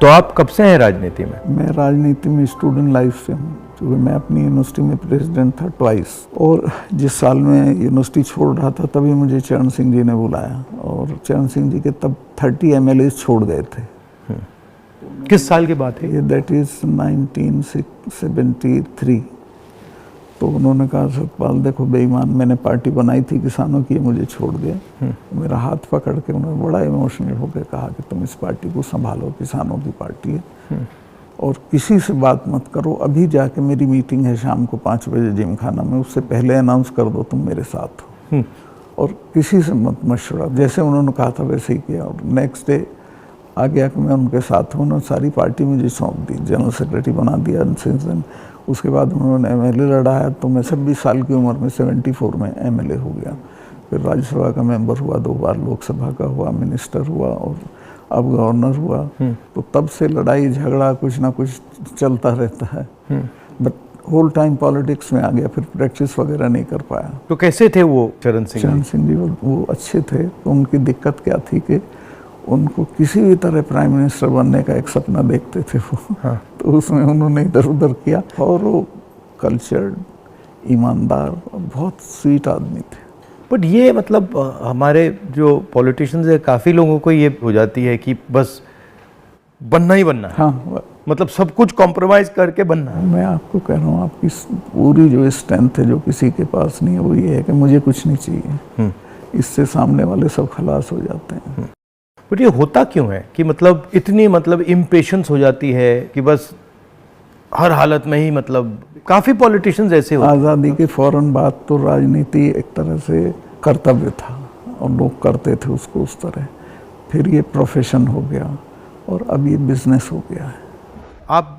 तो आप कब से हैं राजनीति में? मैं राजनीति में स्टूडेंट लाइफ से हूँ, क्योंकि मैं अपनी यूनिवर्सिटी में प्रेसिडेंट था ट्वाइस। और जिस साल में यूनिवर्सिटी छोड़ रहा था तभी मुझे चरण सिंह जी ने बुलाया, और चरण सिंह जी के तब 30 MLA छोड़ गए थे। किस साल की बात है? ये दैट इज़ 1973। तो उन्होंने कहा सतपाल देखो बेईमान, मैंने पार्टी बनाई थी किसानों की, मुझे छोड़ दिया। मेरा हाथ पकड़ के उन्होंने बड़ा इमोशनल होकर कहा कि तुम इस पार्टी को संभालो, किसानों की पार्टी है, और किसी से बात मत करो। अभी जाके मेरी मीटिंग है शाम को 5 बजे जिम खाना में, उससे पहले अनाउंस कर दो तुम मेरे साथ हो, और किसी से मत मशवरा। जैसे उन्होंने कहा था वैसे ही किया, और नेक्स्ट डे आ गया कि मैं उनके साथ हूँ। उन्होंने सारी पार्टी मुझे सौंप दी, जनरल सेक्रेटरी बना दिया। उसके बाद उन्होंने MLA लड़ाया, तो मैं 26 साल की उम्र में 74 में MLA हो गया। फिर राज्यसभा का मेंबर हुआ, 2 बार लोकसभा का हुआ, मिनिस्टर हुआ, और अब गवर्नर हुआ। तो तब से लड़ाई झगड़ा कुछ ना कुछ चलता रहता है। बट होल टाइम पॉलिटिक्स में आ गया, फिर प्रैक्टिस वगैरह नहीं कर पाया। तो कैसे थे वो चरण सिंह? चरण सिंह जी वो अच्छे थे। तो उनकी दिक्कत क्या थी कि उनको किसी भी तरह प्राइम मिनिस्टर बनने का एक सपना देखते थे वो। हाँ। तो उसमें उन्होंने इधर उधर किया, और वो कल्चर्ड, ईमानदार, बहुत स्वीट आदमी थे। बट ये मतलब हमारे जो पॉलिटिशियंस है, काफ़ी लोगों को ये हो जाती है कि बस बनना ही बनना है। हाँ, मतलब सब कुछ कॉम्प्रोमाइज करके बनना है। मैं आपको कह रहा हूँ, आपकी पूरी जो स्ट्रेंथ है जो किसी के पास नहीं है, वो ये है कि मुझे कुछ नहीं चाहिए। इससे सामने वाले सब खलास हो जाते हैं। बट ये होता क्यों है कि मतलब इतनी मतलब इम्पेशंस हो जाती है कि बस हर हालत में ही, मतलब काफ़ी पॉलिटिशियंस ऐसे होते हैं। आज़ादी के फौरन बाद तो राजनीति एक तरह से कर्तव्य था, और लोग करते थे उसको उस तरह। फिर ये प्रोफेशन हो गया, और अब ये बिजनेस हो गया है। आप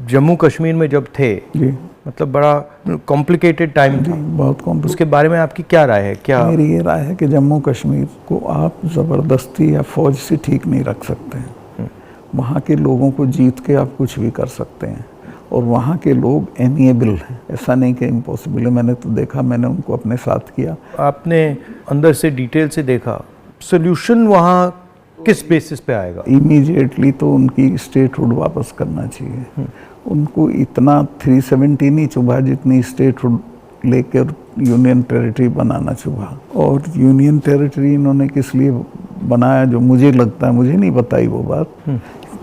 जम्मू कश्मीर में जब थे, जी, मतलब बड़ा कॉम्प्लिकेटेड टाइम था, बहुत कॉम्प्लिकेटेड। उसके बारे में आपकी क्या राय है? क्या मेरी ये राय है कि जम्मू कश्मीर को आप ज़बरदस्ती या फौज से ठीक नहीं रख सकते हैं। वहाँ के लोगों को जीत के आप कुछ भी कर सकते हैं, और वहाँ के लोग एमिएबल हैं। ऐसा नहीं कि इम्पॉसिबल है, मैंने तो देखा, मैंने उनको अपने साथ किया। आपने अंदर से डिटेल से देखा, सोल्यूशन वहाँ किस बेसिस पे आएगा? इमीडिएटली तो उनकी स्टेटहुड वापस करना चाहिए। उनको इतना 370 नहीं चुभा जितनी स्टेटहुड लेकर यूनियन टेरिटरी बनाना चुभा। और यूनियन टेरिटरी इन्होंने किस लिए बनाया, जो मुझे लगता है, मुझे नहीं बताई वो बात।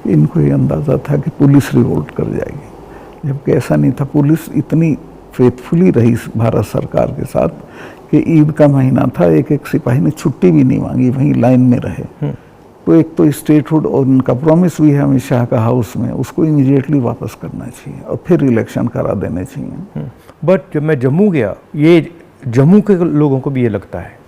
इनको ये अंदाज़ा था कि पुलिस रिवोल्ट कर जाएगी, जबकि ऐसा नहीं था। पुलिस इतनी फेथफुली रही भारत सरकार के साथ कि ईद का महीना था, एक सिपाही ने छुट्टी भी नहीं मांगी, वहीं लाइन में रहे। तो एक तो स्टेटहुड, और उनका प्रॉमिस भी है अमित शाह का हाउस में, उसको इमीडिएटली वापस करना चाहिए, और फिर इलेक्शन करा देने चाहिए। बट जब मैं जम्मू गया, ये जम्मू के लोगों को भी ये लगता है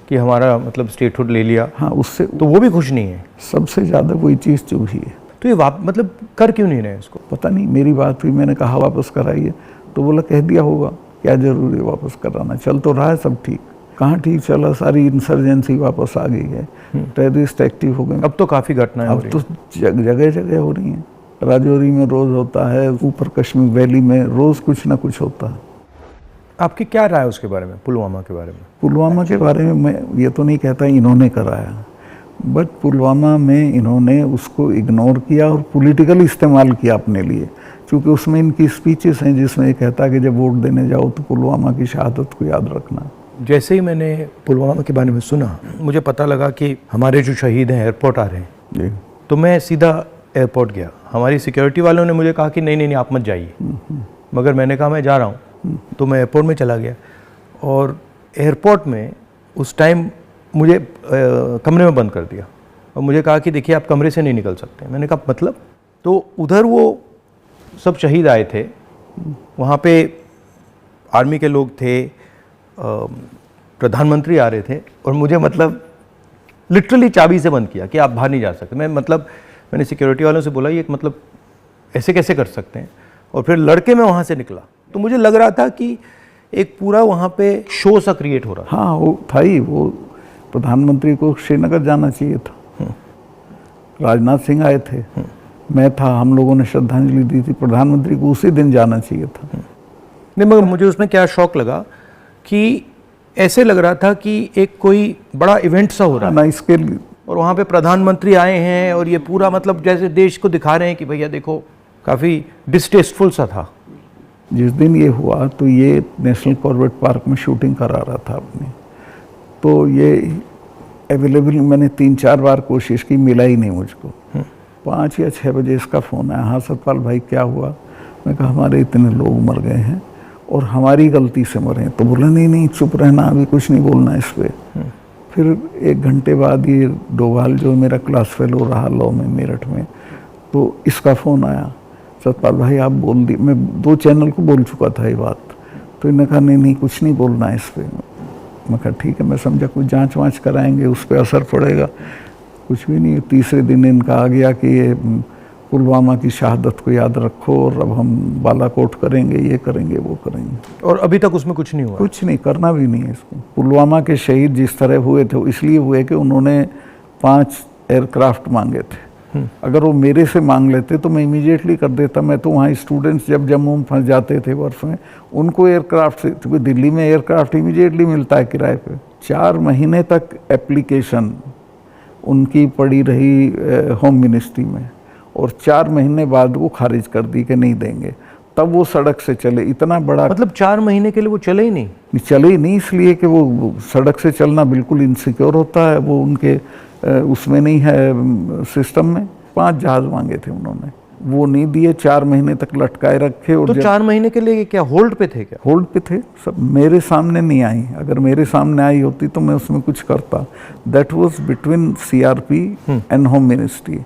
कि हमारा मतलब स्टेटहुड ले लिया। हाँ, उससे तो वो भी खुश नहीं है। सबसे ज़्यादा वही चीज़ चुभी है। तो ये मतलब कर क्यों नहीं रहे इसको? पता नहीं, मेरी बात हुई, मैंने कहा वापस कराइए, तो बोला कह दिया होगा, क्या जरूरी है वापस कराना, चल तो रहा है सब ठीक। कहाँ ठीक चला, सारी इंसर्जेंसी वापस आ गई है, टेररिस्ट एक्टिव हो गए। अब तो काफ़ी घटनाएं हो रही हैं। अब तो जगह जगह हो रही हैं। राजौरी में रोज़ होता है, ऊपर कश्मीर वैली में रोज़ कुछ ना कुछ होता है। आपकी क्या राय है उसके बारे में, पुलवामा के बारे में? पुलवामा के बारे में मैं ये तो नहीं कहता इन्होंने कराया, बट पुलवामा में इन्होंने उसको इग्नोर किया और पॉलिटिकल इस्तेमाल किया अपने लिए। क्योंकि उसमें इनकी स्पीचेस हैं जिसमें एक कहता है कि जब वोट देने जाओ तो पुलवामा की शहादत को याद रखना। जैसे ही मैंने पुलवामा के बारे में सुना, मुझे पता लगा कि हमारे जो शहीद हैं एयरपोर्ट आ रहे हैं जी। तो मैं सीधा एयरपोर्ट गया। हमारी सिक्योरिटी वालों ने मुझे कहा कि नहीं नहीं नहीं आप मत जाइए, मगर मैंने कहा मैं जा रहा हूँ। तो मैं एयरपोर्ट में चला गया, और एयरपोर्ट में उस टाइम मुझे कमरे में बंद कर दिया, और मुझे कहा कि देखिए आप कमरे से नहीं निकल सकते। मैंने कहा मतलब? तो उधर वो सब शहीद आए थे, वहाँ पे आर्मी के लोग थे, प्रधानमंत्री आ रहे थे, और मुझे मतलब लिटरली चाबी से बंद किया कि आप बाहर नहीं जा सकते। मैंने सिक्योरिटी वालों से बोला ये मतलब ऐसे कैसे कर सकते हैं, और फिर लड़के मैं वहाँ से निकला। तो मुझे लग रहा था कि एक पूरा वहाँ पे शो सा क्रिएट हो रहा था। हाँ, वो था ही। वो प्रधानमंत्री को श्रीनगर जाना चाहिए था, राजनाथ सिंह आए थे, मैं था, हम लोगों ने श्रद्धांजलि दी थी। प्रधानमंत्री को उसी दिन जाना चाहिए था। नहीं, मगर मुझे उसमें क्या शौक लगा कि ऐसे लग रहा था कि एक कोई बड़ा इवेंट सा हो रहा है ना। इसके और वहाँ पे प्रधानमंत्री आए हैं और ये पूरा मतलब जैसे देश को दिखा रहे हैं कि भैया देखो, काफ़ी डिस्टेस्टफुल सा था। जिस दिन ये हुआ तो ये नेशनल कॉर्बेट पार्क में शूटिंग करा रहा था अपनी, तो ये अवेलेबल मैंने 3-4 बार कोशिश की, मिला ही नहीं मुझको। 5 या 6 बजे इसका फ़ोन आया, हाँ सतपाल भाई क्या हुआ? मैं कहा हमारे इतने लोग मर गए हैं और हमारी गलती से मरे हैं। तो बोला नहीं चुप रहना, अभी कुछ नहीं बोलना इस पर। फिर 1 घंटे बाद ये डोभाल जो मेरा क्लास फेलो रहा लॉ में मेरठ में, तो इसका फ़ोन आया, सतपाल भाई आप बोल दी। मैं 2 चैनल को बोल चुका था ये बात, तो इन्होंने कहा नहीं कुछ नहीं बोलना इस पर। मैं कहा ठीक है, मैं समझा कुछ जांच वाँच कराएंगे, उस पर असर पड़ेगा। कुछ भी नहीं। तीसरे दिन इनका आ गया कि ये पुलवामा की शहादत को याद रखो और अब हम बालाकोट करेंगे, ये करेंगे, वो करेंगे। और अभी तक उसमें कुछ नहीं हुआ? कुछ नहीं, करना भी नहीं है इसको। पुलवामा के शहीद जिस तरह हुए थे इसलिए हुए कि उन्होंने 5 एयरक्राफ्ट मांगे थे। अगर वो मेरे से मांग लेते तो मैं इमीडिएटली कर देता। मैं तो वहाँ स्टूडेंट्स जब जम्मू में फंस जाते थे बर्फ में, उनको एयरक्राफ्ट से, क्योंकि दिल्ली में एयरक्राफ्ट इमीडिएटली मिलता है किराए पे। 4 महीने तक एप्लीकेशन उनकी पड़ी रही होम मिनिस्ट्री में, और 4 महीने बाद वो खारिज कर दी कि नहीं देंगे। तब वो सड़क से चले। इतना बड़ा, मतलब 4 महीने के लिए वो चले ही नहीं? चले ही नहीं, इसलिए कि वो सड़क से चलना बिल्कुल इनसिक्योर होता है, वो उनके उसमें नहीं है सिस्टम में। 5 जहाज मांगे थे उन्होंने, वो नहीं दिए। 4 महीने तक लटकाए रखे। और तो 4 महीने के लिए क्या होल्ड पे थे? क्या होल्ड पे थे? सब मेरे सामने नहीं आई। अगर मेरे सामने आई होती तो मैं उसमें कुछ करता। That was between CRP and home ministry.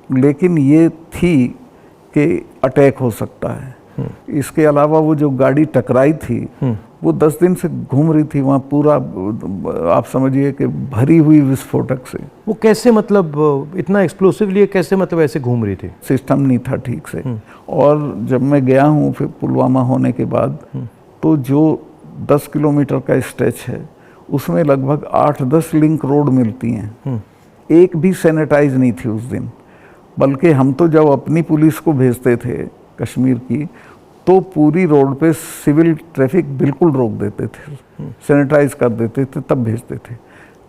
लेकिन ये थी कि अटैक हो सकता है। इसके अलावा वो जो गाड़ी टकराई थी वो 10 दिन से घूम रही थी वहाँ, पूरा आप समझिए कि भरी हुई विस्फोटक से। वो कैसे, मतलब इतना एक्सप्लोसिवली कैसे, मतलब ऐसे घूम रही थी? सिस्टम नहीं था ठीक से। और जब मैं गया हूँ फिर पुलवामा होने के बाद, तो जो 10 किलोमीटर का स्ट्रेच है उसमें लगभग 8-10 लिंक रोड मिलती हैं। एक भी सैनिटाइज नहीं थी उस दिन। बल्कि हम तो जब अपनी पुलिस को भेजते थे कश्मीर की, तो पूरी रोड पे सिविल ट्रैफिक बिल्कुल रोक देते थे, सैनिटाइज कर देते थे, तब भेजते थे।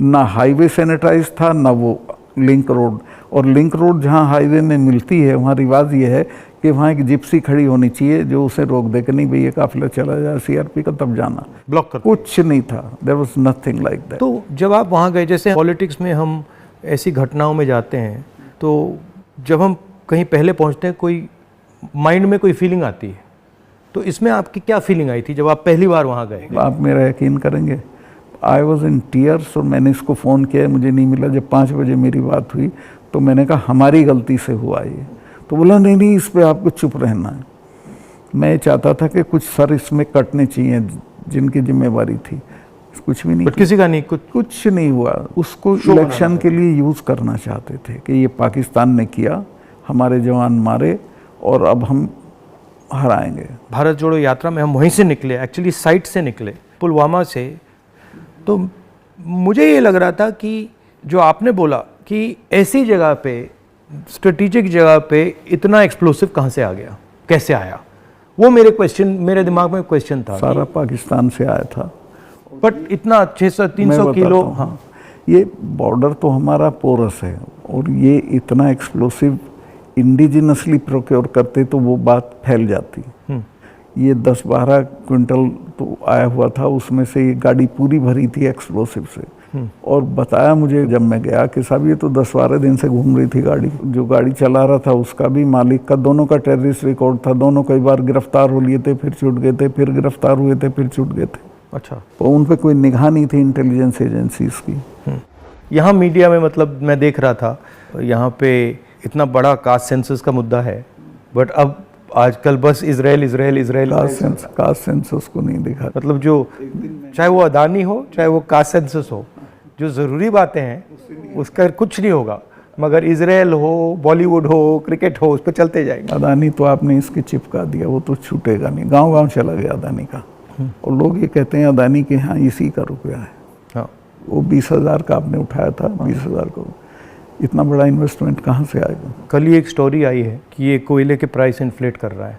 ना हाईवे सैनिटाइज था, ना वो लिंक रोड। और लिंक रोड जहाँ हाईवे में मिलती है वहाँ रिवाज ये है कि वहाँ एक जिप्सी खड़ी होनी चाहिए जो उसे रोक दे कि नहीं भाई ये काफिला चला जाए सीआरपी का, तब जाना। ब्लॉक कर कुछ नहीं था, there was nothing like that. तो जब आप वहाँ गए, जैसे पॉलिटिक्स में हम ऐसी घटनाओं में जाते हैं, तो जब हम कहीं पहले पहुँचते हैं, कोई माइंड में कोई फीलिंग आती है, तो इसमें आपकी क्या फीलिंग आई थी जब आप पहली बार वहाँ गए? आप मेरा यकीन करेंगे, आई वॉज इन टीयर्स। और मैंने इसको फ़ोन किया, मुझे नहीं मिला। जब 5 बजे मेरी बात हुई तो मैंने कहा हमारी गलती से हुआ ये। तो बोला नहीं इस पर आपको चुप रहना है। मैं चाहता था कि कुछ सर इसमें कटने चाहिए जिनकी जिम्मेवारी थी। कुछ भी नहीं, किसी का नहीं, कुछ नहीं हुआ। उसको इलेक्शन के लिए यूज़ करना चाहते थे कि ये पाकिस्तान ने किया, हमारे जवान मारे और अब हम हराएंगे। भारत जोड़ो यात्रा में हम वहीं से निकले, एक्चुअली साइट से निकले, पुलवामा से। तो मुझे ये लग रहा था कि जो आपने बोला कि ऐसी जगह पे, स्ट्रेटेजिक जगह पे इतना एक्सप्लोसिव कहाँ से आ गया, कैसे आया, वो मेरे दिमाग में क्वेश्चन था। सारा पाकिस्तान से आया था, बट इतना 600-300 किलो। हाँ, ये बॉर्डर तो हमारा पोरस है, और ये इतना एक्सप्लोसिव इंडिजिनसली प्रोक्योर करते तो वो बात फैल जाती। ये 10-12 क्विंटल तो आया हुआ था, उसमें से ये गाड़ी पूरी भरी थी एक्सप्लोसिव से। और बताया मुझे जब मैं गया कि साहब ये तो 10-12 दिन से घूम रही थी गाड़ी। जो गाड़ी चला रहा था उसका भी, मालिक का, दोनों का टेररिस्ट रिकॉर्ड था। दोनों कई बार गिरफ्तार हो लिए थे, फिर छूट गए थे, फिर गिरफ्तार हुए थे, फिर छूट गए थे। अच्छा, तो उन पर कोई निगाह नहीं थी इंटेलिजेंस एजेंसीज की। यहाँ मीडिया में, मतलब मैं देख रहा था, यहाँ पे इतना बड़ा कास्ट सेंसस का मुद्दा है, बट अब आजकल बस इजराइल कास्ट सेंसस को नहीं दिखा। मतलब जो, चाहे वो अदानी हो, चाहे वो कास्ट सेंसस हो, जो ज़रूरी बातें हैं उसका कुछ नहीं होगा, मगर इजराइल हो, बॉलीवुड हो, क्रिकेट हो, उस पर चलते जाएंगे। अदानी तो आपने इसके चिपका दिया, वो तो छूटेगा नहीं। गांव-गांव चला गया अदानी का, और लोग ये कहते हैं अदानी के यहाँ इसी का रुपया है। हाँ, वो 20,000 का आपने उठाया था, 20,000 को इतना बड़ा इन्वेस्टमेंट कहाँ से आएगा? कल ही एक स्टोरी आई है कि ये कोयले के प्राइस इन्फ्लेट कर रहा है।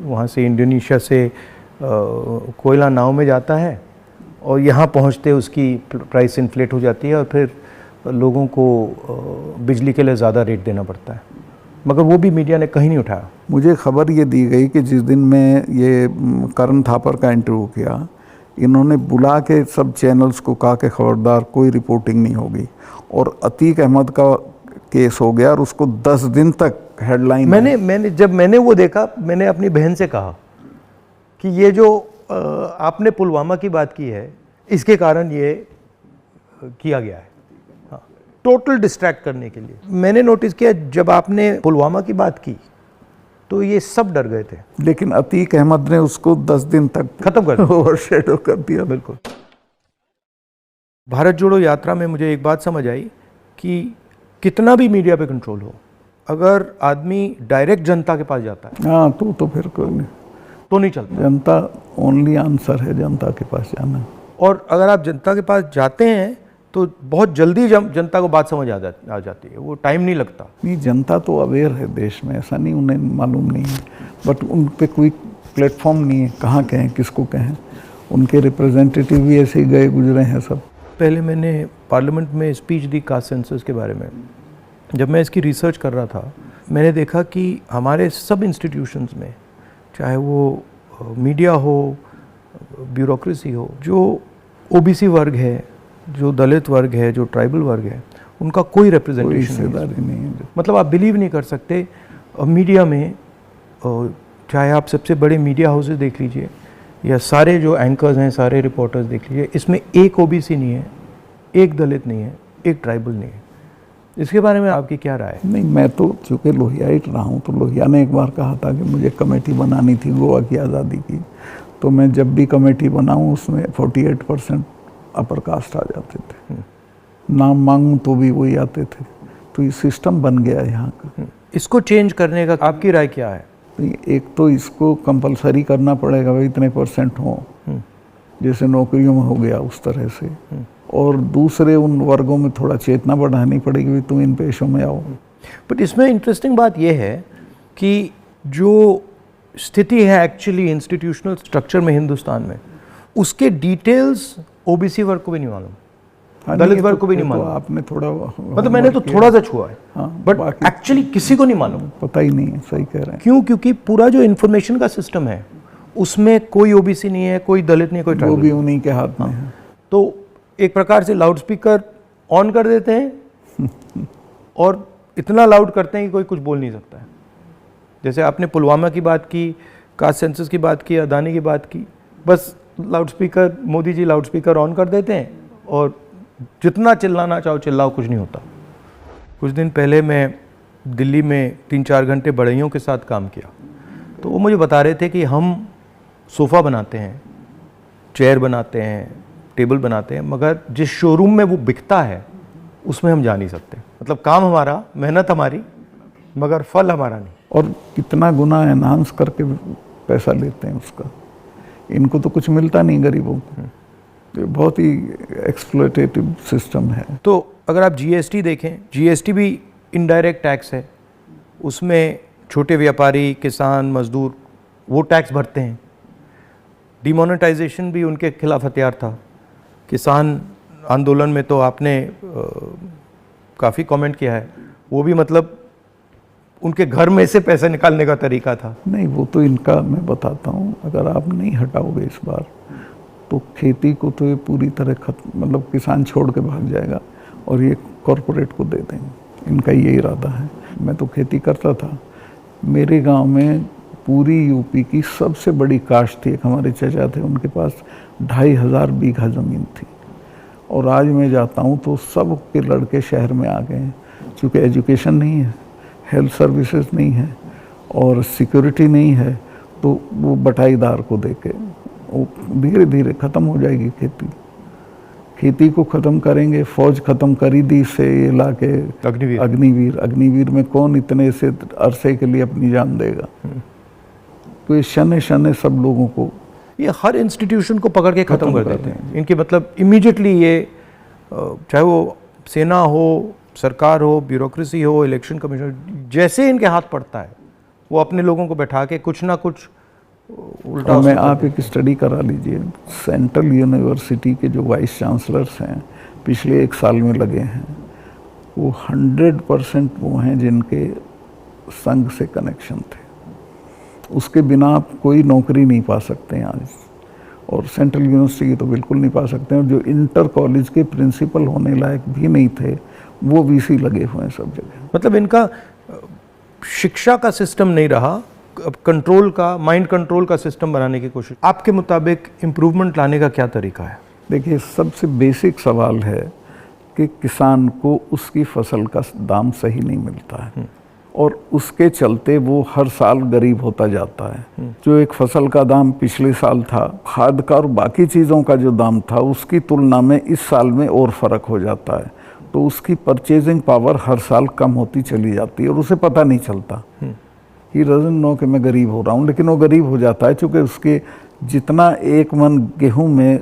वहाँ से इंडोनेशिया से कोयला नाव में जाता है और यहाँ पहुँचते उसकी प्राइस इन्फ्लेट हो जाती है, और फिर लोगों को बिजली के लिए ज़्यादा रेट देना पड़ता है, मगर वो भी मीडिया ने कहीं नहीं उठाया। मुझे खबर ये दी गई कि जिस दिन मैं ये करण थापर का इंटरव्यू किया, इन्होंने बुला के सब चैनल्स को कहा कि खबरदार कोई रिपोर्टिंग नहीं होगी, और अतीक अहमद का केस हो गया और उसको 10 दिन तक हेडलाइन। जब मैंने वो देखा, मैंने अपनी बहन से कहा कि ये जो आपने पुलवामा की बात की है, इसके कारण ये किया गया है, हाँ, टोटल डिस्ट्रैक्ट करने के लिए। मैंने नोटिस किया जब आपने पुलवामा की बात की तो ये सब डर गए थे, लेकिन अतीक अहमद ने उसको 10 दिन तक खत्म कर दिया, ओवरशैडो कर दिया। बिल्कुल। भारत जोड़ो यात्रा में मुझे एक बात समझ आई कि कितना भी मीडिया पे कंट्रोल हो, अगर आदमी डायरेक्ट जनता के पास जाता है, हाँ, तो फिर कोई नहीं, तो नहीं चलता। जनता ओनली आंसर है, जनता के पास जाना। और अगर आप जनता के पास जाते हैं तो बहुत जल्दी जनता को बात समझ आ जाती है, वो टाइम नहीं लगता। नहीं, जनता तो अवेयर है देश में, ऐसा नहीं उन्हें मालूम नहीं है, बट उन पे कोई प्लेटफॉर्म नहीं है, कहाँ कहें, किसको कहें। उनके रिप्रेजेंटेटिव भी ऐसे ही गए गुजरे हैं सब। पहले मैंने पार्लियामेंट में स्पीच दी कास्ट सेंसस के बारे में। जब मैं इसकी रिसर्च कर रहा था, मैंने देखा कि हमारे सब इंस्टीट्यूशंस में, चाहे वो मीडिया हो, ब्यूरोक्रेसी हो, जो ओबीसी वर्ग है, जो दलित वर्ग है, जो ट्राइबल वर्ग है, उनका कोई रिप्रेजेंटेशन नहीं है। मतलब आप बिलीव नहीं कर सकते, मीडिया में चाहे आप सबसे बड़े मीडिया हाउसेस देख लीजिए या सारे जो एंकर्स हैं, सारे रिपोर्टर्स देख लीजिए, इसमें एक ओबीसी नहीं है, एक दलित नहीं है, एक ट्राइबल नहीं है। इसके बारे में आपकी क्या राय है? नहीं, मैं तो चूँकि लोहियाइट रहा हूँ, तो लोहिया ने एक बार कहा था कि मुझे कमेटी बनानी थी गोवा की आज़ादी की, तो मैं जब भी कमेटी बनाऊँ उसमें 48% अपर कास्ट आ जाते थे, नाम मांगूं तो भी वही आते थे। तो ये सिस्टम बन गया है यहाँ का। इसको चेंज करने का आपकी राय क्या है? एक तो इसको कंपलसरी करना पड़ेगा, भाई इतने % हो, जैसे नौकरियों में हो गया उस तरह से, और दूसरे उन वर्गों में थोड़ा चेतना बढ़ानी पड़ेगी, भाई तुम इन पेशों में आओ। बट इसमें इंटरेस्टिंग बात यह है कि जो स्थिति है एक्चुअली इंस्टीट्यूशनल स्ट्रक्चर में हिंदुस्तान में, उसके डिटेल्स ओबीसी वर्ग को भी नहीं मालूम, दलित वर्ग को भी नहीं मालूम। आपने थोड़ा, मतलब मैंने तो थोड़ा सा छुआ है, बट एक्चुअली किसी को नहीं मालूम। पता ही नहीं है, सही कह रहे हैं। क्यों? क्योंकि पूरा जो इन्फॉर्मेशन का सिस्टम है उसमें कोई ओबीसी नहीं है, कोई दलित नहीं, कोई ट्राइबल, वो भी उन्हीं के हाथ में है। तो एक प्रकार से लाउड स्पीकर ऑन कर देते हैं और इतना लाउड करते हैं कि कोई कुछ बोल नहीं सकता है। जैसे आपने पुलवामा की बात की, कास्ट सेंसस की बात की, अदानी की बात की, बस loud speaker, Modi ji loud speaker on कर देते हैं और जितना चिल्लाना चाहो चिल्लाओ, कुछ नहीं होता। कुछ दिन पहले मैं दिल्ली में 3-4 घंटे बढ़इयों के साथ काम किया, तो वो मुझे बता रहे थे कि हम सोफ़ा बनाते हैं, चेयर बनाते हैं, टेबल बनाते हैं, मगर जिस शोरूम में वो बिकता है उसमें हम जा नहीं सकते। मतलब काम हमारा, मेहनत हमारी, मगर फल हमारा नहीं। और कितना गुना एनहांस करके पैसा लेते हैं उसका। इनको तो कुछ मिलता नहीं गरीबों को। तो बहुत ही एक्सप्लॉयटेटिव सिस्टम है। तो अगर आप जीएसटी देखें, जीएसटी भी इनडायरेक्ट टैक्स है, उसमें छोटे व्यापारी, किसान, मजदूर वो टैक्स भरते हैं। डिमोनेटाइजेशन भी उनके खिलाफ हथियार था। किसान आंदोलन में तो आपने काफ़ी कमेंट किया है, वो भी मतलब उनके घर में से पैसे निकालने का तरीका था। नहीं, वो तो इनका मैं बताता हूँ, अगर आप नहीं हटाओगे इस बार तो खेती को तो ये पूरी तरह खत्म, मतलब किसान छोड़ के भाग जाएगा और ये कॉरपोरेट को दे देंगे। इनका ये इरादा है। मैं तो खेती करता था, मेरे गांव में पूरी यूपी की सबसे बड़ी काश्त थी। एक हमारे चाचा थे, उनके पास 2500 बीघा ज़मीन थी, और आज मैं जाता हूँ तो सब के लड़के शहर में आ गए हैं। चूँकि एजुकेशन नहीं है, हेल्थ सर्विसेज नहीं है और सिक्योरिटी नहीं है, तो वो बटाईदार को देके वो धीरे धीरे ख़त्म हो जाएगी खेती। खेती को ख़त्म करेंगे, फौज ख़त्म करी दी से ये ला के अग्निवीर में कौन इतने से अरसे के लिए अपनी जान देगा। तो ये शने शने सब लोगों को, ये हर इंस्टीट्यूशन को पकड़ के ख़त्म कर देते हैं। इनके मतलब इमीडिएटली ये, चाहे वो सेना हो, सरकार हो, ब्यूरोक्रेसी हो, इलेक्शन कमीशन, जैसे इनके हाथ पड़ता है वो अपने लोगों को बैठा के कुछ ना कुछ उल्टा। मैं आप एक स्टडी करा लीजिए, सेंट्रल यूनिवर्सिटी के जो वाइस चांसलर्स हैं पिछले 1 साल में लगे हैं, वो 100% वो हैं जिनके संघ से कनेक्शन थे। उसके बिना आप कोई नौकरी नहीं पा सकते हैं आज, और सेंट्रल यूनिवर्सिटी की तो बिल्कुल नहीं पा सकते हैं। और जो इंटर कॉलेज के प्रिंसिपल होने लायक भी नहीं थे वो वीसी लगे हुए हैं सब जगह। मतलब इनका शिक्षा का सिस्टम नहीं रहा, अब कंट्रोल का, माइंड कंट्रोल का सिस्टम बनाने की कोशिश। आपके मुताबिक इम्प्रूवमेंट लाने का क्या तरीका है? देखिए, सबसे बेसिक सवाल है कि किसान को उसकी फसल का दाम सही नहीं मिलता है, और उसके चलते वो हर साल गरीब होता जाता है। जो एक फसल का दाम पिछले साल था, खाद का और बाकी चीज़ों का जो दाम था, उसकी तुलना में इस साल में और फ़र्क हो जाता है। तो उसकी परचेजिंग पावर हर साल कम होती चली जाती है और उसे पता नहीं चलता। ही डजंट नो कि मैं गरीब हो रहा हूँ, लेकिन वो गरीब हो जाता है क्योंकि उसके जितना एक मन गेहूं में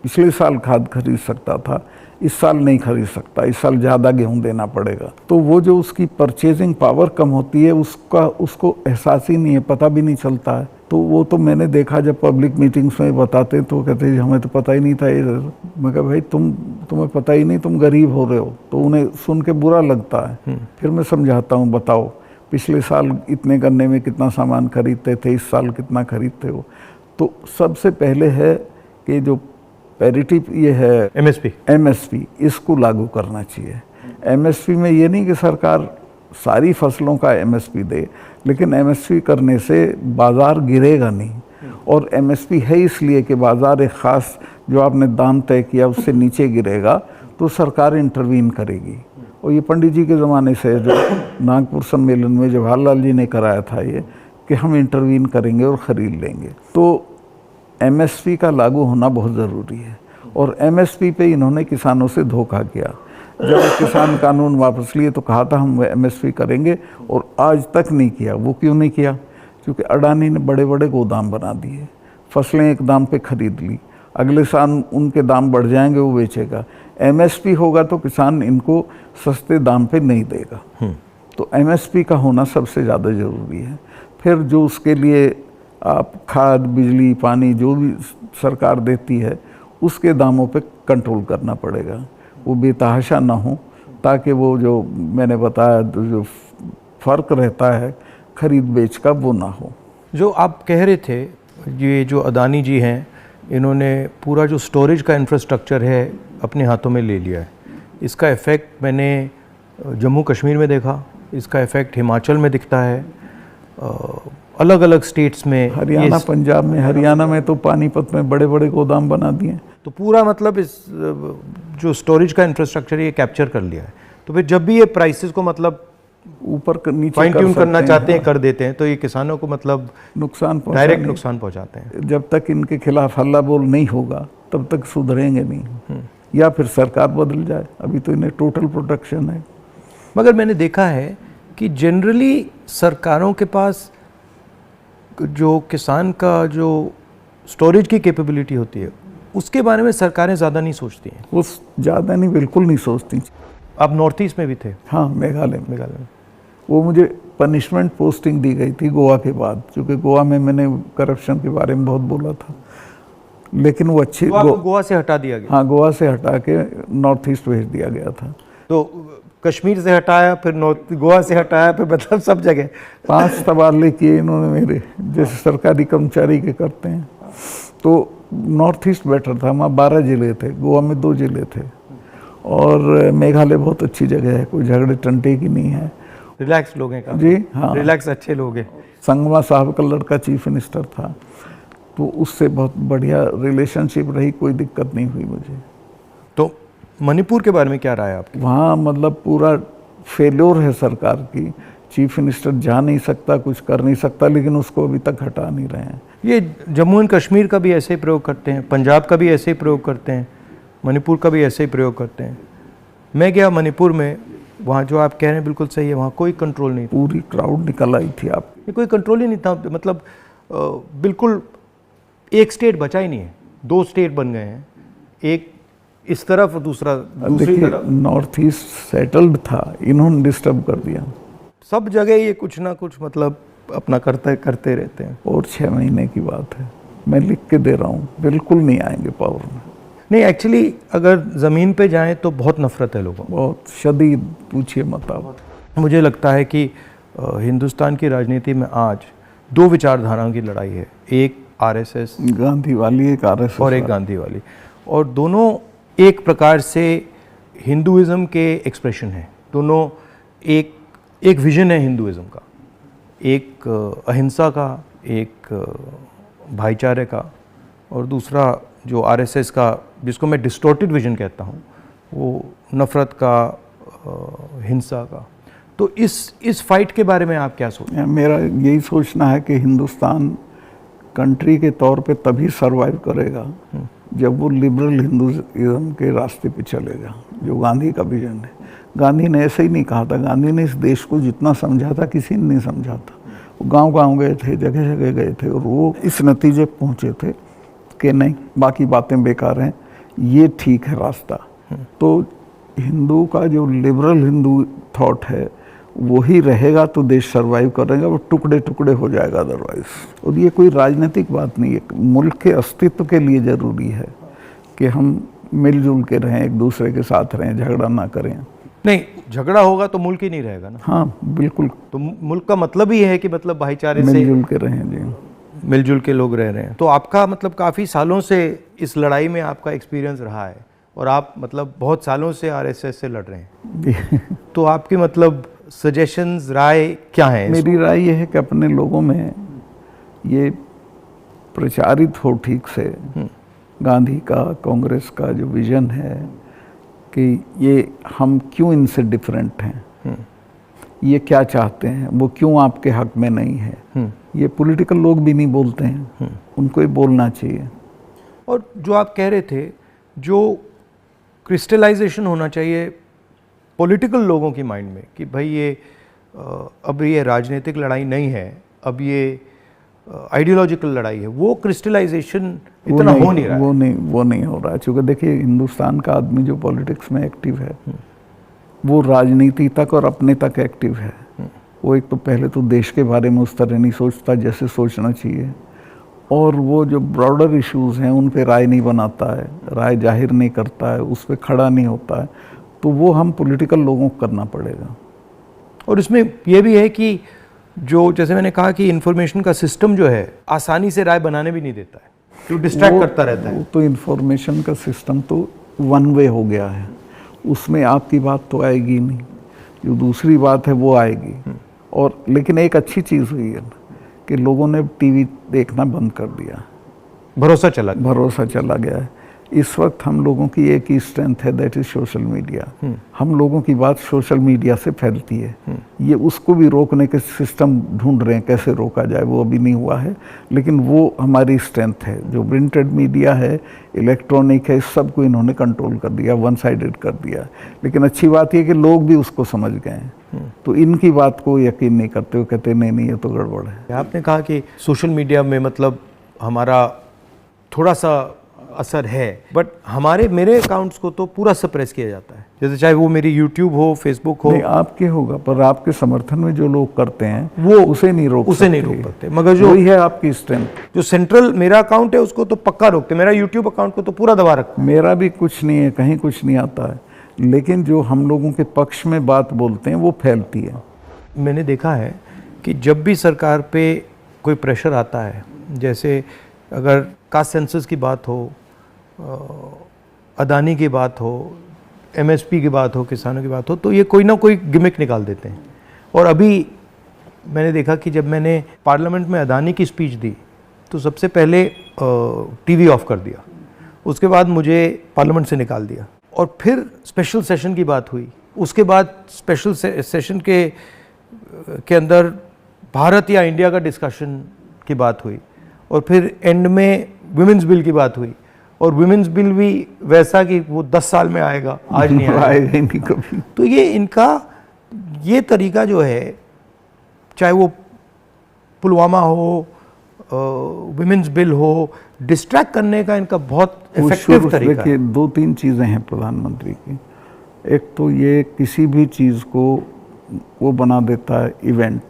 पिछले साल खाद खरीद सकता था, इस साल नहीं खरीद सकता, इस साल ज़्यादा गेहूं देना पड़ेगा। तो वो जो उसकी परचेजिंग पावर कम होती है उसको एहसास ही नहीं है, पता भी नहीं चलता है। तो वो तो मैंने देखा, जब पब्लिक मीटिंग्स में बताते तो कहते हैं हमें तो पता ही नहीं था ये। मैं कहा भाई तुम्हें पता ही नहीं, तुम गरीब हो रहे हो। तो उन्हें सुन के बुरा लगता है। फिर मैं समझाता हूँ, बताओ पिछले साल इतने गन्ने में कितना सामान खरीदते थे, इस साल कितना खरीदते हो। तो सबसे पहले है कि जो पैरिटी ये है एमएसपी, इसको लागू करना चाहिए। एमएसपी में ये नहीं कि सरकार सारी फसलों का एमएसपी दे, लेकिन एमएसपी करने से बाज़ार गिरेगा नहीं। और एमएसपी है इसलिए कि बाज़ार एक ख़ास जो आपने दाम तय किया उससे नीचे गिरेगा तो सरकार इंटरवीन करेगी। और ये पंडित जी के ज़माने से जो नागपुर सम्मेलन में जवाहरलाल जी ने कराया था ये, कि हम इंटरवीन करेंगे और ख़रीद लेंगे। तो एमएसपी का लागू होना बहुत ज़रूरी है। और एमएसपी पे इन्होंने किसानों से धोखा किया। जब किसान कानून वापस लिए तो कहा था हम एमएसपी करेंगे, और आज तक नहीं किया। वो क्यों नहीं किया? क्योंकि अडानी ने बड़े बड़े गोदाम बना दिए, फसलें एक दाम पे खरीद ली, अगले साल उनके दाम बढ़ जाएंगे, वो बेचेगा। एमएसपी होगा तो किसान इनको सस्ते दाम पे नहीं देगा। तो एमएसपी का होना सबसे ज़्यादा ज़रूरी है। फिर जो उसके लिए आप खाद, बिजली, पानी जो भी सरकार देती है उसके दामों पे कंट्रोल करना पड़ेगा, वो बेतहाशा ना हो, ताकि वो जो मैंने बताया जो फ़र्क रहता है खरीद बेच का वो ना हो। जो आप कह रहे थे, ये जो अदानी जी हैं, इन्होंने पूरा जो स्टोरेज का इंफ्रास्ट्रक्चर है अपने हाथों में ले लिया है। इसका इफ़ेक्ट मैंने जम्मू कश्मीर में देखा, इसका इफ़ेक्ट हिमाचल में दिखता है, अलग अलग स्टेट्स में, हरियाणा, पंजाब में। हरियाणा में तो पानीपत में बड़े बड़े गोदाम बना दिए। तो पूरा मतलब इस जो स्टोरेज का इंफ्रास्ट्रक्चर ये कैप्चर कर लिया है। तो फिर जब भी ये प्राइसेस को मतलब ऊपर नीचे फाइन ट्यून करना चाहते हैं, कर देते हैं, तो ये किसानों को मतलब नुकसान, डायरेक्ट नुकसान पहुंचाते हैं। जब तक इनके खिलाफ हल्ला बोल नहीं होगा तब तक सुधरेंगे नहीं, या फिर सरकार बदल जाए। अभी तो इन्हें टोटल प्रोटेक्शन है। मगर मैंने देखा है कि जनरली सरकारों के पास जो किसान का जो स्टोरेज की कैपेबिलिटी होती है उसके बारे में सरकारें ज़्यादा नहीं सोचती हैं। वो ज़्यादा नहीं, बिल्कुल नहीं सोचती। आप नॉर्थ ईस्ट में भी थे? हाँ, मेघालय में। वो मुझे पनिशमेंट पोस्टिंग दी गई थी गोवा के बाद, क्योंकि गोवा में मैंने करप्शन के बारे में बहुत बोला था। लेकिन वो अच्छी गोवा से हटा दिया गया। हाँ, गोवा से हटा के नॉर्थ ईस्ट भेज दिया गया था। तो कश्मीर से हटाया, फिर गोवा से हटाया, फिर मतलब सब जगह 5 तबादले किए इन्होंने मेरे, जैसे सरकारी कर्मचारी के करते हैं। तो नॉर्थ ईस्ट बेटर था, वहाँ 12 ज़िले थे, गोवा में 2 ज़िले थे। और मेघालय बहुत अच्छी जगह है, कोई झगड़े टंटे की नहीं है, रिलैक्स लोग हैं जी। हाँ, रिलैक्स अच्छे लोग हैं। संगमा साहब का लड़का चीफ मिनिस्टर था, तो उससे बहुत बढ़िया रिलेशनशिप रही, कोई दिक्कत नहीं हुई मुझे। तो मणिपुर के बारे में क्या राय है आपकी? वहाँ मतलब पूरा फेल्योर है सरकार की। चीफ मिनिस्टर जा नहीं सकता, कुछ कर नहीं सकता, लेकिन उसको अभी तक हटा नहीं रहे हैं। ये जम्मू एंड कश्मीर का भी ऐसे ही प्रयोग करते हैं, पंजाब का भी ऐसे ही प्रयोग करते हैं, मणिपुर का भी ऐसे ही प्रयोग करते हैं। मैं गया मणिपुर में, वहाँ जो आप कह रहे हैं बिल्कुल सही है, वहाँ कोई कंट्रोल नहीं था। पूरी क्राउड निकल आई थी। आप कोई कंट्रोल ही नहीं था, मतलब बिल्कुल एक स्टेट बचा ही नहीं है, 2 स्टेट बन गए हैं, एक इस तरफ और दूसरा दूसरी तरफ। नॉर्थ ईस्ट सेटल्ड था, इन्होंने डिस्टर्ब कर दिया। सब जगह ये कुछ ना कुछ मतलब अपना करते रहते हैं। और 6 महीने की बात है, मैं लिख के दे रहा हूँ, बिल्कुल नहीं आएंगे पावर में। नहीं, एक्चुअली अगर ज़मीन पे जाएं तो बहुत नफरत है लोगों को, बहुत शदीद, पूछिए मत आप। मुझे लगता है कि हिंदुस्तान की राजनीति में आज दो विचारधाराओं की लड़ाई है, एक आरएसएस गांधी वाली, एक आरएसएस और एक गांधी वाली, और दोनों एक प्रकार से हिंदुइज्म के एक्सप्रेशन हैं। दोनों एक विजन है हिंदुइज्म का, एक अहिंसा का, एक भाईचारे का, और दूसरा जो आरएसएस का, जिसको मैं डिस्टॉर्टेड विजन कहता हूँ, वो नफ़रत का, हिंसा का। तो इस फाइट के बारे में आप क्या सोचते हैं? मेरा यही सोचना है कि हिंदुस्तान कंट्री के तौर पे तभी सरवाइव करेगा जब वो लिबरल हिंदुइज्म के रास्ते पे चलेगा, जो गांधी का विजन है। गांधी ने ऐसे ही नहीं कहा था, गांधी ने इस देश को जितना समझा था किसी ने नहीं समझा था। वो गांव-गांव गए थे, जगह जगह गए थे, और वो इस नतीजे पे पहुंचे थे कि नहीं, बाकी बातें बेकार हैं, ये ठीक है रास्ता। तो हिंदू का जो लिबरल हिंदू थॉट है वही रहेगा तो देश सरवाइव करेगा, वो टुकड़े टुकड़े हो जाएगा अदरवाइज। और ये कोई राजनीतिक बात नहीं है, मुल्क के अस्तित्व के लिए ज़रूरी है कि हम मिलजुल के रहें, एक दूसरे के साथ रहें, झगड़ा ना करें। नहीं, झगड़ा होगा तो मुल्क ही नहीं रहेगा ना। हाँ बिल्कुल, तो मुल्क का मतलब ही है कि मतलब भाईचारे से मिलजुल के रहें जी, मिलजुल के लोग रह रहे हैं। तो आपका मतलब काफ़ी सालों से इस लड़ाई में आपका एक्सपीरियंस रहा है, और आप मतलब बहुत सालों से आरएसएस से लड़ रहे हैं। तो आपके मतलब सजेशंस, राय क्या है? मेरी राय ये है कि अपने लोगों में ये प्रचारित हो ठीक से गांधी का, कांग्रेस का जो विजन है कि ये हम क्यों इनसे डिफरेंट हैं, ये क्या चाहते हैं, वो क्यों आपके हक में नहीं है, ये पॉलिटिकल लोग भी नहीं बोलते हैं, उनको ये बोलना चाहिए। और जो आप कह रहे थे, जो क्रिस्टलाइजेशन होना चाहिए पॉलिटिकल लोगों की माइंड में कि भाई ये अब ये राजनीतिक लड़ाई नहीं है, अब ये आइडियोलॉजिकल लड़ाई है, वो क्रिस्टलाइजेशन इतना हो नहीं रहा है। वो नहीं हो रहा है, क्योंकि देखिए हिंदुस्तान का आदमी जो पॉलिटिक्स में एक्टिव है वो राजनीति तक और अपने तक एक्टिव है। वो एक तो पहले तो देश के बारे में उस तरह नहीं सोचता जैसे सोचना चाहिए, और वो जो ब्रॉडर इश्यूज हैं उन पे राय नहीं बनाता है, राय जाहिर नहीं करता है, उस पर खड़ा नहीं होता है। तो वो हम पॉलिटिकल लोगों को करना पड़ेगा। और इसमें यह भी है कि जो, जैसे मैंने कहा कि इंफॉर्मेशन का सिस्टम जो है आसानी से राय बनाने भी नहीं देता है, तो डिस्ट्रैक्ट करता रहता है। तो इंफॉर्मेशन का सिस्टम तो वन वे हो गया है, उसमें आपकी बात तो आएगी नहीं, जो दूसरी बात है वो आएगी। और लेकिन एक अच्छी चीज़ हुई है कि लोगों ने टीवी देखना बंद कर दिया, भरोसा चला गया है। इस वक्त हम लोगों की एक ही स्ट्रेंथ है, दैट इज सोशल मीडिया। हम लोगों की बात सोशल मीडिया से फैलती है। ये उसको भी रोकने के सिस्टम ढूंढ रहे हैं, कैसे रोका जाए, वो अभी नहीं हुआ है, लेकिन वो हमारी स्ट्रेंथ है। जो प्रिंटेड मीडिया है, इलेक्ट्रॉनिक है, इस सब को इन्होंने कंट्रोल कर दिया, वन साइडेड कर दिया। लेकिन अच्छी बात यह कि लोग भी उसको समझ गए हैं, तो इनकी बात को यकीन नहीं करते, वो कहते नहीं ये तो गड़बड़ है। आपने कहा कि सोशल मीडिया में मतलब हमारा थोड़ा सा असर है, बट मेरे अकाउंट्स को तो पूरा सप्रेस किया जाता है, जैसे चाहे वो मेरी यूट्यूब हो, फेसबुक हो। नहीं, आपके होगा, पर आपके समर्थन में जो लोग करते हैं वो उसे नहीं रोक सकते। मगर जो वही है आपकी स्ट्रेंथ। जो सेंट्रल मेरा अकाउंट है उसको तो पक्का रोकते, मेरा यूट्यूब अकाउंट को तो पूरा दबा रखते। मेरा भी कुछ नहीं है, कहीं कुछ नहीं आता है, लेकिन जो हम लोगों के पक्ष में बात बोलते हैं वो फैलती है। मैंने देखा है कि जब भी सरकार पे कोई प्रेशर आता है, जैसे अगर कास्ट सेंसस की बात हो, अदानी की बात हो, एमएसपी की बात हो, किसानों की बात हो, तो ये कोई ना कोई गिमिक निकाल देते हैं। और अभी मैंने देखा कि जब मैंने पार्लियामेंट में अदानी की स्पीच दी तो सबसे पहले टीवी ऑफ कर दिया, उसके बाद मुझे पार्लियामेंट से निकाल दिया, और फिर स्पेशल सेशन की बात हुई, उसके बाद स्पेशल सेशन के अंदर भारत या इंडिया का डिस्कशन की बात हुई, और फिर एंड में विमेंस बिल की बात हुई, और विमेंस बिल भी वैसा कि वो 10 साल में आएगा, आज नहीं आएगा नहीं कभी। तो ये इनका ये तरीका जो है, चाहे वो पुलवामा हो, विमेंस बिल हो, डिस्ट्रैक्ट करने का इनका बहुत इफेक्टिव तरीका है। 2-3 चीज़ें हैं प्रधानमंत्री की। एक तो ये किसी भी चीज़ को वो बना देता है इवेंट,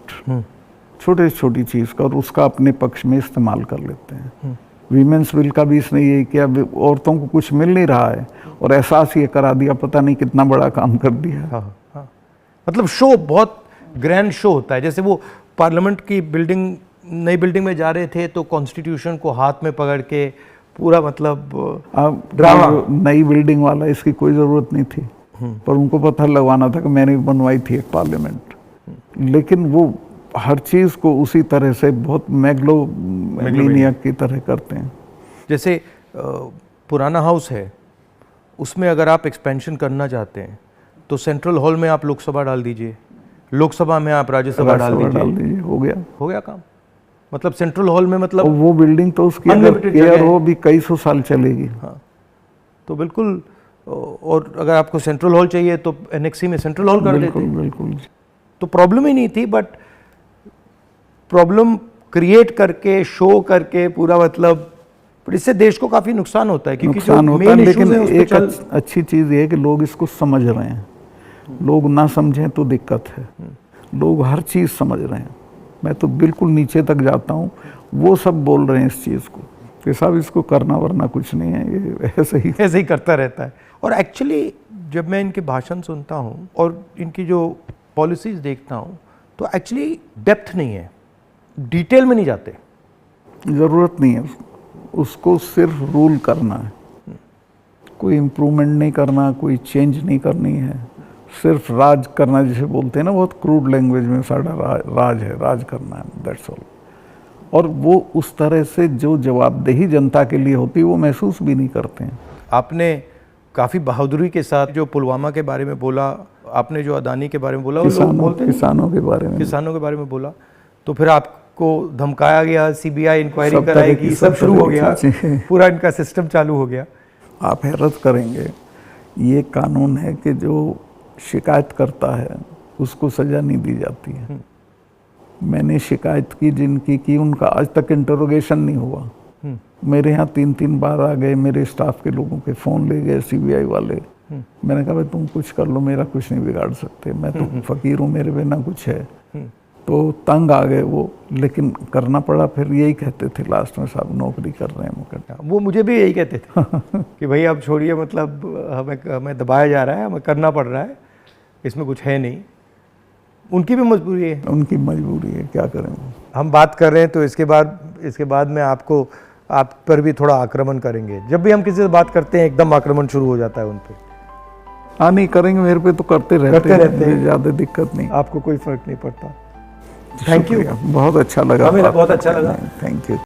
छोटी छोटी चीज़ का, और उसका अपने पक्ष में इस्तेमाल कर लेते हैं। वीमेंस बिल का भी इसने यही किया, औरतों को कुछ मिल नहीं रहा है और एहसास ये करा दिया, पता नहीं कितना बड़ा काम कर दिया। हाँ हाँ, मतलब शो बहुत ग्रैंड शो होता है। जैसे वो पार्लियामेंट की बिल्डिंग, नई बिल्डिंग में जा रहे थे तो कॉन्स्टिट्यूशन को हाथ में पकड़ के पूरा मतलब ड्रामा। नई बिल्डिंग वाला इसकी कोई ज़रूरत नहीं थी, पर उनको पत्थर लगवाना था कि मैंने बनवाई थी एक पार्लियामेंट। लेकिन वो हर चीज़ को उसी तरह से बहुत मैग्लोनिया की तरह करते हैं। जैसे पुराना हाउस है, उसमें अगर आप एक्सपेंशन करना चाहते हैं तो सेंट्रल हॉल में आप लोकसभा डाल दीजिए, लोकसभा में आप राज्यसभा डाल दीजिए, हो गया काम। मतलब सेंट्रल हॉल में मतलब वो बिल्डिंग तो उसकी अगर केयर हो भी कई सौ साल चलेगी। हाँ, तो बिल्कुल। और अगर आपको सेंट्रल हॉल चाहिए तो एनेक्सी में सेंट्रल हॉल कर देते। बिल्कुल। तो प्रॉब्लम ही नहीं थी, बट प्रॉब्लम क्रिएट करके, शो करके पूरा मतलब, पर इससे देश को काफी नुकसान होता है। क्योंकि नुकसान होता है, लेकिन एक अच्छी चीज़ ये है कि लोग इसको समझ रहे हैं। लोग ना समझें तो दिक्कत है, लोग हर चीज़ समझ रहे हैं। मैं तो बिल्कुल नीचे तक जाता हूँ, वो सब बोल रहे हैं इस चीज़ को कि साहब इसको करना वरना कुछ नहीं है, ये ऐसे ही करता रहता है। और एक्चुअली जब मैं इनके भाषण सुनता हूँ और इनकी जो पॉलिसीज देखता हूँ तो एक्चुअली डेप्थ नहीं है, डिटेल में नहीं जाते। ज़रूरत नहीं है उसको, सिर्फ रूल करना है, कोई इम्प्रूवमेंट नहीं करना, कोई चेंज नहीं करनी है, सिर्फ राज करना, जिसे बोलते हैं ना बहुत क्रूड लैंग्वेज में, सारा राज है, राज करना है, दैट्स ऑल। और वो उस तरह से जो जवाबदेही जनता के लिए होती है वो महसूस भी नहीं करते हैं। आपने काफ़ी बहादुरी के साथ जो पुलवामा के बारे में बोला, आपने जो अदानी के बारे में बोला, किसानों के बारे में बोला, तो फिर आपको धमकाया गया, सीबीआई इंक्वायरी कराएगी, सब शुरू हो गया, पूरा इनका सिस्टम चालू हो गया। आप हैरत करेंगे, ये कानून है कि जो शिकायत करता है उसको सज़ा नहीं दी जाती है। मैंने शिकायत की जिनकी की, उनका आज तक इंटरोगेशन नहीं हुआ। मेरे यहाँ 3-3 बार आ गए, मेरे स्टाफ के लोगों के फ़ोन ले गए सीबीआई वाले। मैंने कहा भाई तुम कुछ कर लो, मेरा कुछ नहीं बिगाड़ सकते, मैं तो फ़कीर हूँ, मेरे बिना कुछ है। तो तंग आ गए वो, लेकिन करना पड़ा। फिर यही कहते थे लास्ट में, साहब नौकरी कर रहे हैं मुकदमा। वो मुझे भी यही कहते थे कि भाई अब छोड़िए, मतलब हमें दबाया जा रहा है, हमें करना पड़ रहा है, इसमें कुछ है नहीं। उनकी भी मजबूरी है, क्या करेंगे। हम बात कर रहे हैं तो इसके बाद में आप पर भी थोड़ा आक्रमण करेंगे। जब भी हम किसी से बात करते हैं एकदम आक्रमण शुरू हो जाता है उन पर। हाँ, नहीं करेंगे, मेरे पे तो करते रहते हैं, ज़्यादा दिक्कत नहीं, आपको कोई फर्क नहीं पड़ता। थैंक यू, बहुत अच्छा लगा, हमें बहुत अच्छा लगा, थैंक यू।